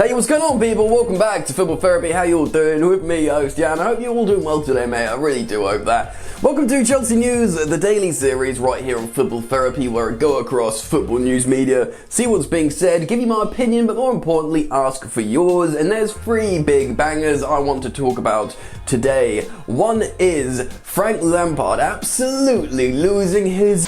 Hey, what's going on, people? Welcome back to Football Therapy. How you all doing? With me, host Jan. I hope you're all doing well today, mate. I really do hope that. Welcome to Chelsea News, the daily series right here on Football Therapy, where I go across football news media, see what's being said, give you my opinion, but more importantly, ask for yours. And there's three big bangers I want to talk about today. One is Frank Lampard absolutely losing his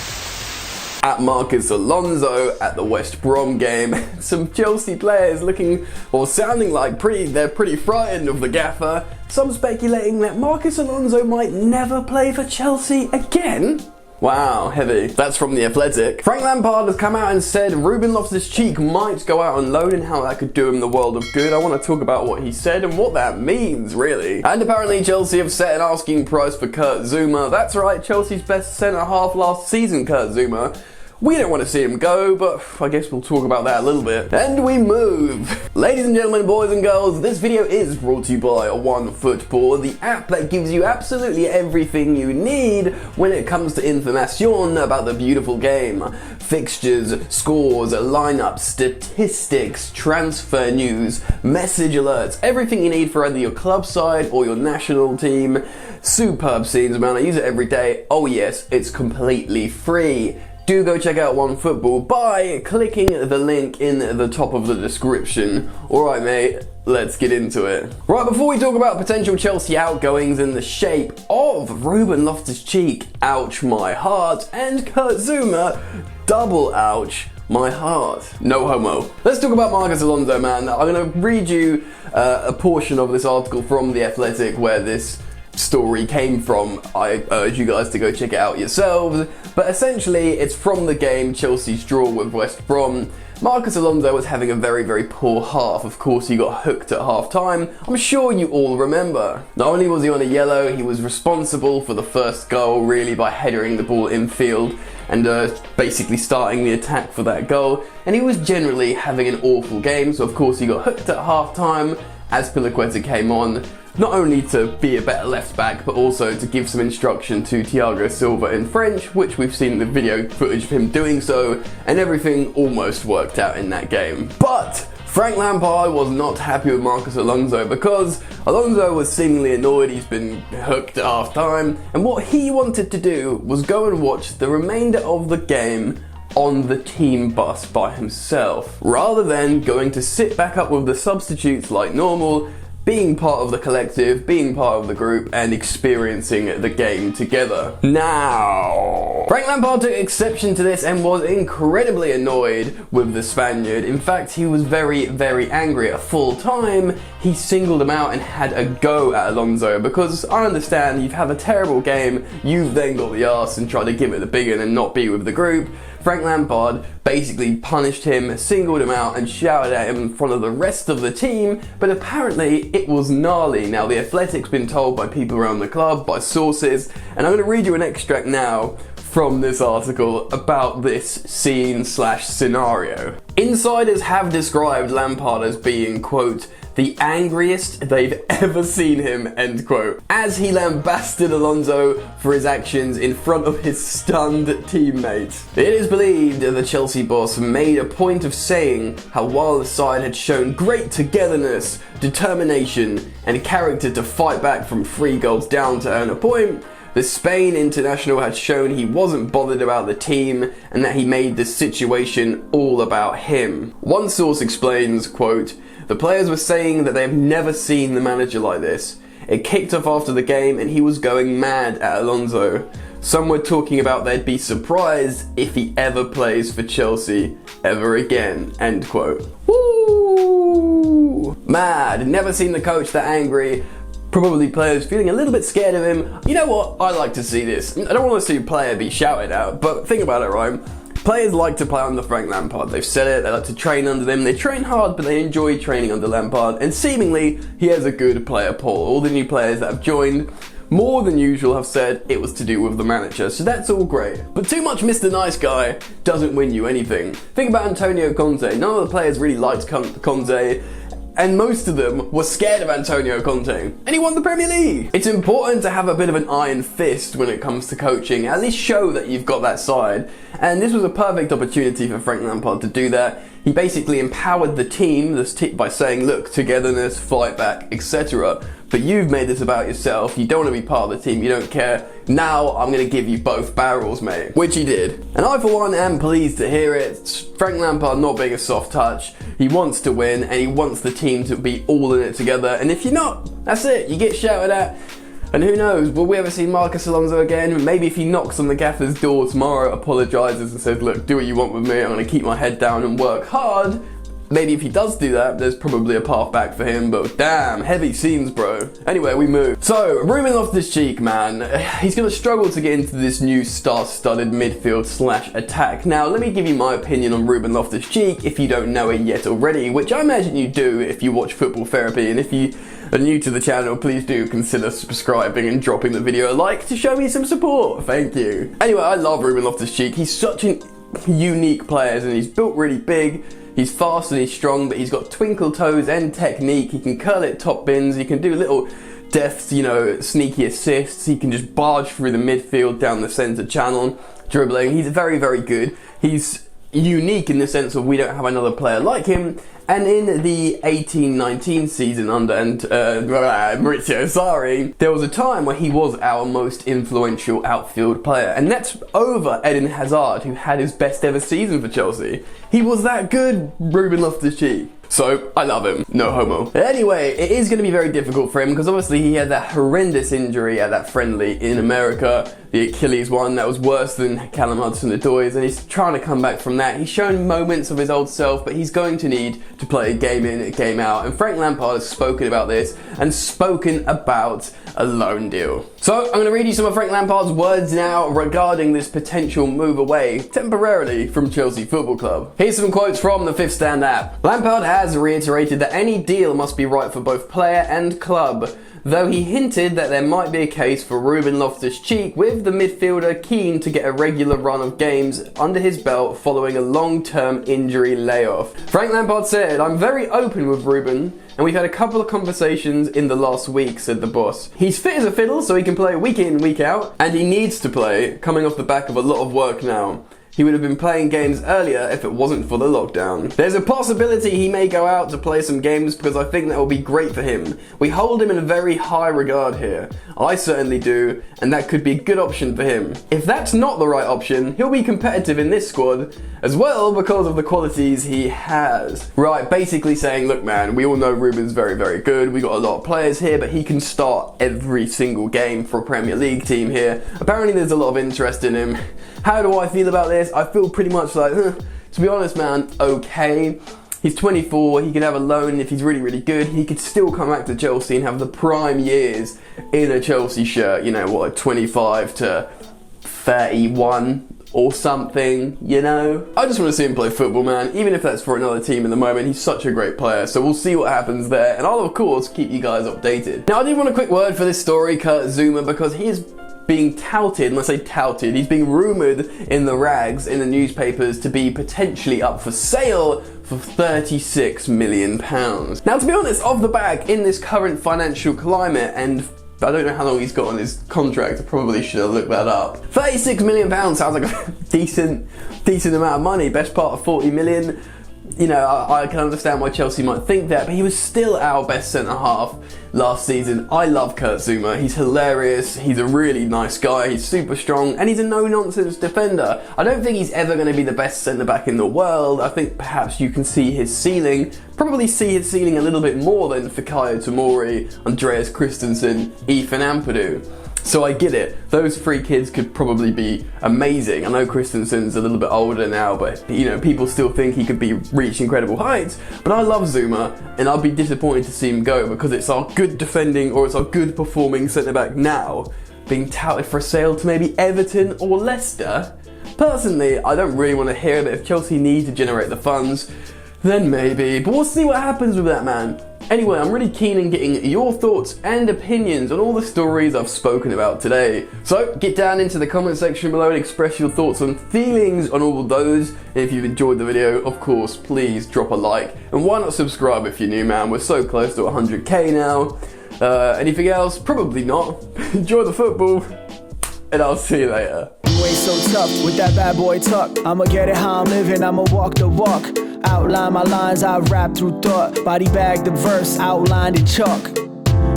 at Marcos Alonso at the West Brom game. Some Chelsea players looking or sounding like they're pretty frightened of the gaffer. Some speculating that Marcos Alonso might never play for Chelsea again. Wow, heavy. That's from The Athletic. Frank Lampard has come out and said Ruben Loftus-Cheek might go out on loan and how that could do him the world of good. I want to talk about what he said and what that means, really. And apparently Chelsea have set an asking price for Kurt Zouma. That's right, Chelsea's best centre-half last season, Kurt Zouma. We don't want to see him go, but I guess we'll talk about that a little bit. And we move. Ladies and gentlemen, boys and girls, this video is brought to you by OneFootball, the app that gives you absolutely everything you need when it comes to information about the beautiful game. Fixtures, scores, lineups, statistics, transfer news, message alerts, everything you need for either your club side or your national team. Superb scenes, man. I use it every day. Oh yes, it's completely free. Do go check out OneFootball by clicking the link in the top of the description. Alright mate, let's get into it. Right, before we talk about potential Chelsea outgoings in the shape of Ruben Loftus-Cheek, ouch my heart, and Kurt Zouma, double ouch my heart. No homo. Let's talk about Marcos Alonso, man. I'm going to read you a portion of this article from The Athletic where this story came from. I urge you guys to go check it out yourselves, but essentially it's from the game Chelsea's draw with West Brom. Marcos Alonso was having a very poor half. Of course, he got hooked at half time. I'm sure you all remember. Not only was he on a yellow, he was responsible for the first goal really by headering the ball infield and basically starting the attack for that goal, and he was generally having an awful game. So of course he got hooked at half time as Pulisic came on, not only to be a better left back, but also to give some instruction to Thiago Silva in French, which we've seen the video footage of him doing so, and everything almost worked out in that game. But Frank Lampard was not happy with Marcos Alonso because Alonso was seemingly annoyed he's been hooked at half time, and what he wanted to do was go and watch the remainder of the game on the team bus by himself, rather than going to sit back up with the substitutes like normal, being part of the collective, being part of the group, and experiencing the game together. Now, Frank Lampard took exception to this and was incredibly annoyed with the Spaniard. In fact, he was very angry. At full time, he singled him out and had a go at Alonso, because I understand you've had a terrible game, you've then got the arse and tried to give it the big one and not be with the group. Frank Lampard basically punished him, singled him out and shouted at him in front of the rest of the team, but apparently it was gnarly. Now, The Athletic's been told by people around the club, by sources, and I'm going to read you an extract now from this article about this scene/scenario. Insiders have described Lampard as being, quote, the angriest they've ever seen him, end quote, as he lambasted Alonso for his actions in front of his stunned teammates. It is believed that the Chelsea boss made a point of saying how while the side had shown great togetherness, determination, and character to fight back from 3 goals down to earn a point, the Spain international had shown he wasn't bothered about the team and that he made the situation all about him. One source explains, quote, the players were saying that they have never seen the manager like this. It kicked off after the game and he was going mad at Alonso. Some were talking about they'd be surprised if he ever plays for Chelsea ever again, end quote. Woo! Mad. Never seen the coach that angry. Probably players feeling a little bit scared of him. You know what? I like to see this. I don't want to see a player be shouted at, but think about it, right? Players like to play under Frank Lampard. They've said it, they like to train under them. They train hard, but they enjoy training under Lampard. And seemingly, he has a good player pool. All the new players that have joined, more than usual, have said it was to do with the manager. So that's all great. But too much Mr. Nice Guy doesn't win you anything. Think about Antonio Conte. None of the players really liked Conte, and most of them were scared of Antonio Conte, and he won the Premier League. It's important to have a bit of an iron fist when it comes to coaching, at least show that you've got that side, and this was a perfect opportunity for Frank Lampard to do that. He basically empowered the team by saying, look, togetherness, fight back, etc. But you've made this about yourself. You don't want to be part of the team. You don't care. Now I'm going to give you both barrels, mate. Which he did. And I, for one, am pleased to hear it. Frank Lampard not being a soft touch. He wants to win and he wants the team to be all in it together. And if you're not, that's it. You get shouted at. And who knows, will we ever see Marcos Alonso again? Maybe if he knocks on the gaffer's door tomorrow, apologises and says, look, do what you want with me, I'm going to keep my head down and work hard. Maybe if he does do that, there's probably a path back for him, but damn, heavy scenes, bro. Anyway, we move. So, Ruben Loftus-Cheek, man, he's going to struggle to get into this new star-studded midfield / attack. Now, let me give you my opinion on Ruben Loftus-Cheek if you don't know it yet already, which I imagine you do if you watch Football Therapy, and if you are new to the channel, please do consider subscribing and dropping the video a like to show me some support. Thank you. Anyway, I love Ruben Loftus-Cheek. He's such a unique player, and he's built really big. He's fast and he's strong, but he's got twinkle toes and technique. He can curl it top bins. He can do little deft, sneaky assists. He can just barge through the midfield down the centre channel, dribbling. He's very, very good. He's unique in the sense of we don't have another player like him. And in the 18-19 season under Maurizio Sarri, there was a time where he was our most influential outfield player. And that's over Eden Hazard, who had his best ever season for Chelsea. He was that good, Ruben Loftus-Cheek. So, I love him. No homo. Anyway, it is going to be very difficult for him because obviously he had that horrendous injury at that friendly in America, the Achilles one, that was worse than Callum Hudson-Odoi's, and he's trying to come back from that. He's shown moments of his old self, but he's going to need to play a game in, a game out, and Frank Lampard has spoken about this and spoken about a loan deal. So, I'm going to read you some of Frank Lampard's words now regarding this potential move away, temporarily, from Chelsea Football Club. Here's some quotes from the Fifth Stand app. Lampard has reiterated that any deal must be right for both player and club, though he hinted that there might be a case for Ruben Loftus-Cheek, with the midfielder keen to get a regular run of games under his belt following a long-term injury layoff. Frank Lampard said, "I'm very open with Ruben, and we've had a couple of conversations in the last week," said the boss. "He's fit as a fiddle, so he can play week in, week out, and he needs to play, coming off the back of a lot of work now. He would have been playing games earlier if it wasn't for the lockdown. There's a possibility he may go out to play some games because I think that will be great for him. We hold him in a very high regard here. I certainly do, and that could be a good option for him. If that's not the right option, he'll be competitive in this squad as well because of the qualities he has." Right, basically saying, look man, we all know Ruben's very, very good. We got a lot of players here, but he can start every single game for a Premier League team here. Apparently there's a lot of interest in him. How do I feel about this? I feel pretty much like, to be honest man, okay. He's 24, he could have a loan if he's really, really good. He could still come back to Chelsea and have the prime years in a Chelsea shirt, 25 to 31 or something, I just want to see him play football, man, even if that's for another team in the moment. He's such a great player, so we'll see what happens there, and I'll of course keep you guys updated. Now I did want a quick word for this story, Kurt Zouma, because he is being touted, and I say touted, he's being rumoured in the rags, in the newspapers, to be potentially up for sale for £36 million. Now to be honest, off the back, in this current financial climate, and I don't know how long he's got on his contract, I probably should have looked that up. £36 million sounds like a decent amount of money, best part of 40 million. I can understand why Chelsea might think that, but he was still our best centre-half last season. I love Kurt Zouma. He's hilarious, he's a really nice guy, he's super strong, and he's a no-nonsense defender. I don't think he's ever going to be the best centre-back in the world. I think perhaps you can see his ceiling, probably see his ceiling a little bit more than Fikayo Tomori, Andreas Christensen, Ethan Ampadu. So I get it, those three kids could probably be amazing. I know Christensen's a little bit older now, but people still think he could reach incredible heights. But I love Zouma, and I'll be disappointed to see him go because it's our good defending, or it's our good performing centre-back now being touted for a sale to maybe Everton or Leicester. Personally, I don't really want to hear it, but if Chelsea need to generate the funds, then maybe. But we'll see what happens with that, man. Anyway, I'm really keen on getting your thoughts and opinions on all the stories I've spoken about today. So get down into the comment section below and express your thoughts and feelings on all of those. And if you've enjoyed the video, of course, please drop a like. And why not subscribe if you're new, man? We're so close to 100k now. Anything else? Probably not. Enjoy the football, and I'll see you later. You ain't so tough with that bad boy talk. I'ma get it how I'm living, I'ma walk the walk. Outline my lines, I rap through thought. Body bag the verse, outlined in chalk.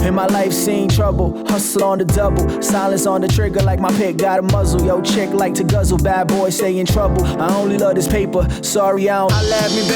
In my life seen trouble, hustle on the double. Silence on the trigger like my pick got a muzzle. Yo, chick like to guzzle, bad boy stay in trouble. I only love this paper, sorry I don't. I laugh me, baby.